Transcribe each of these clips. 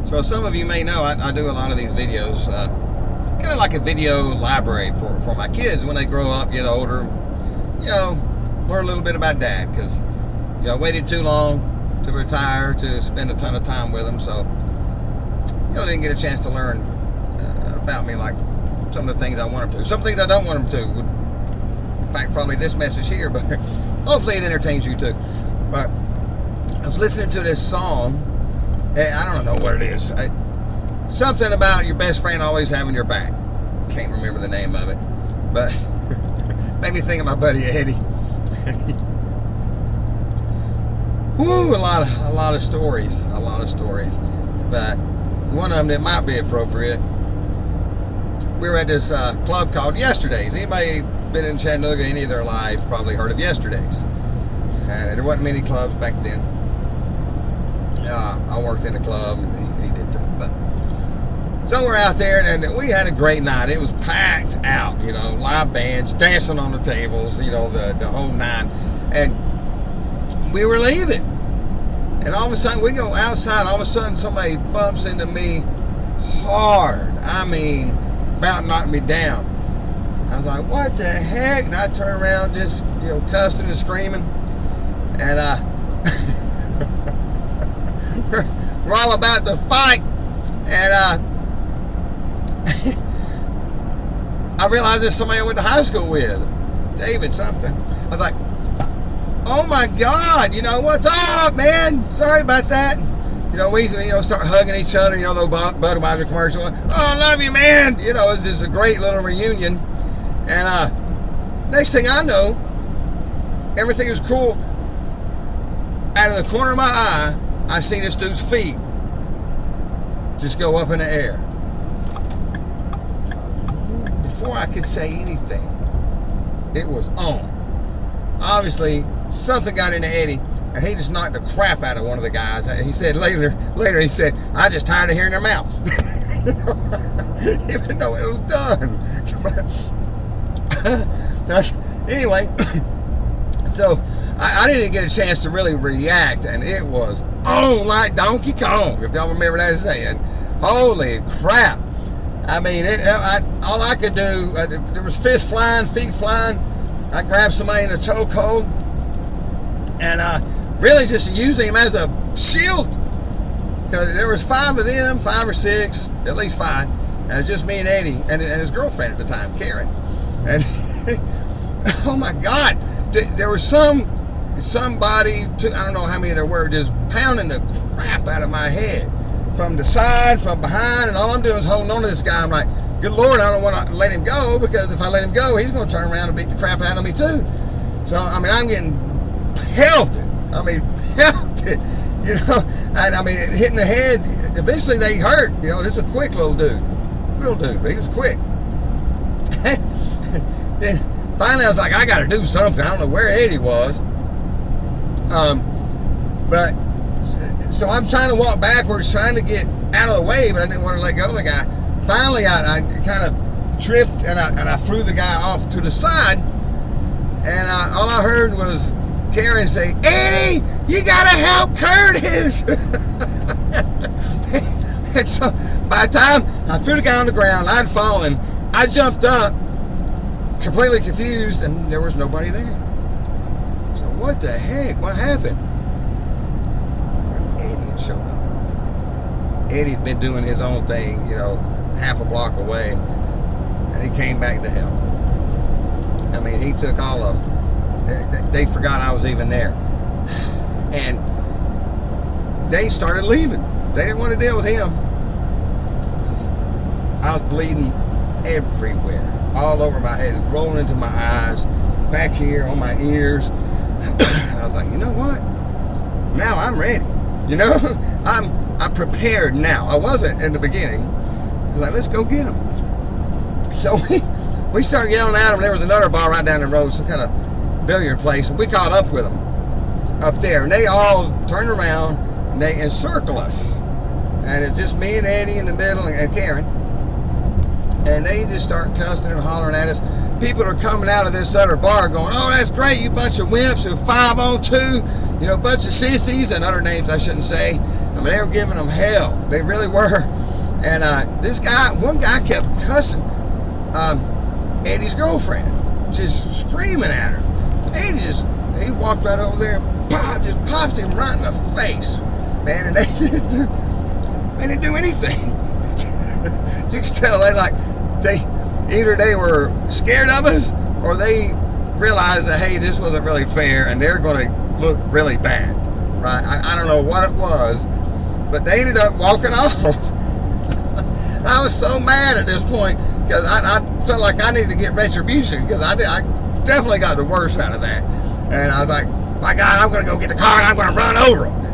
So some of you may know I do a lot of these videos, kind of like a video library for my kids when they grow up, get older, learn a little bit about Dad, because I waited too long to retire to spend a ton of time with him, so didn't get a chance to learn about me like some of the things I want them to. Some things I don't want them to would, in fact, probably this message here, but hopefully it entertains you too. But I was listening to this song. I don't know what it is. Something about your best friend always having your back. Can't remember the name of it, but made me think of my buddy Eddie. Woo, a lot of stories, but one of them that might be appropriate. We were at this club called Yesterdays. Anybody been in Chattanooga any of their lives probably heard of Yesterdays. And there wasn't many clubs back then. I worked in a club, and he did too. But so we're out there, and we had a great night. It was packed out, live bands, dancing on the tables, the whole nine. And we were leaving, and all of a sudden we go outside. All of a sudden somebody bumps into me hard. I mean, about knocked me down. I was like, what the heck? And I turned around, just cussing and screaming, and we're all about to fight, and I realized there's somebody I went to high school with, David something. I was like, oh my God, what's up, man? Sorry about that. We start hugging each other, the Budweiser commercial. Oh, I love you, man. It's just a great little reunion. And next thing I know, everything is cool. Out of the corner of my eye, I see this dude's feet just go up in the air. Before I could say anything, it was on. Obviously, something got into Eddie, and he just knocked the crap out of one of the guys. He said later, he said, I just tired of hearing their mouth. Even though it was done. Anyway, so I didn't get a chance to really react, and it was on like Donkey Kong, if y'all remember that saying. Holy crap. I mean, all I could do, there was fists flying, feet flying. I grabbed somebody in a chokehold, and really just using him as a shield, because there was 5 of them, 5 or 6, at least 5, and it was just me and Eddie, and his girlfriend at the time, Karen. And oh my God, there was somebody, I don't know how many there were, just pounding the crap out of my head from the side, from behind, and all I'm doing is holding on to this guy. I'm like, good Lord, I don't want to let him go, because if I let him go, he's going to turn around and beat the crap out of me too. So, I mean, I'm getting pelted. And I mean, hitting the head, eventually they hurt. This is a quick little dude, but he was quick. Then finally I was like, I got to do something. I don't know where Eddie was. But so I'm trying to walk backwards, trying to get out of the way, but I didn't want to let go of the guy. Finally, I kind of tripped, and I threw the guy off to the side, and all I heard was Karen say, Eddie, you gotta help Curtis. And so by the time I threw the guy on the ground, I'd fallen. I jumped up, completely confused, and there was nobody there. So what the heck? What happened? Eddie had showed up. Eddie had been doing his own thing, half a block away, and he came back to help. I mean, he took all of them. They forgot I was even there, and they started leaving. They didn't want to deal with him. I was bleeding everywhere, all over my head, rolling into my eyes, back here on my ears. I was like, you know what? Now I'm ready. I'm prepared now. I wasn't in the beginning. I was like, let's go get him. So we started yelling at him. There was another bar right down the road, some kind of billiard place, and we caught up with them up there, and they all turned around and they encircle us, and it's just me and Eddie in the middle and Karen, and they just start cussing and hollering at us. People are coming out of this other bar going, oh, that's great, you bunch of wimps, who 5-on-2, bunch of sissies, and other names I shouldn't say. I mean, they were giving them hell. They really were. And one guy kept cussing Eddie's girlfriend, just screaming at her. He walked right over there, just popped him right in the face, man. And they didn't do anything. You could tell either they were scared of us, or they realized that, hey, this wasn't really fair, and they're going to look really bad, right? I don't know what it was, but they ended up walking off. I was so mad at this point because I felt like I needed to get retribution, because I definitely got the worst out of that. And I was like, my God, I'm going to go get the car and I'm going to run over them.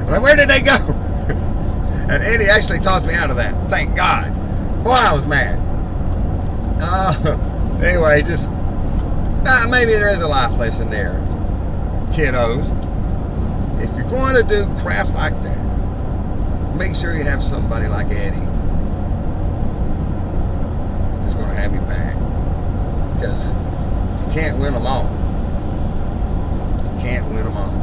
Like, where did they go? And Eddie actually talked me out of that. Thank God. Boy, I was mad. Anyway, just maybe there is a life lesson there, kiddos. If you're going to do crap like that, make sure you have somebody like Eddie that's going to have you back, because you can't win them all. You can't win them all.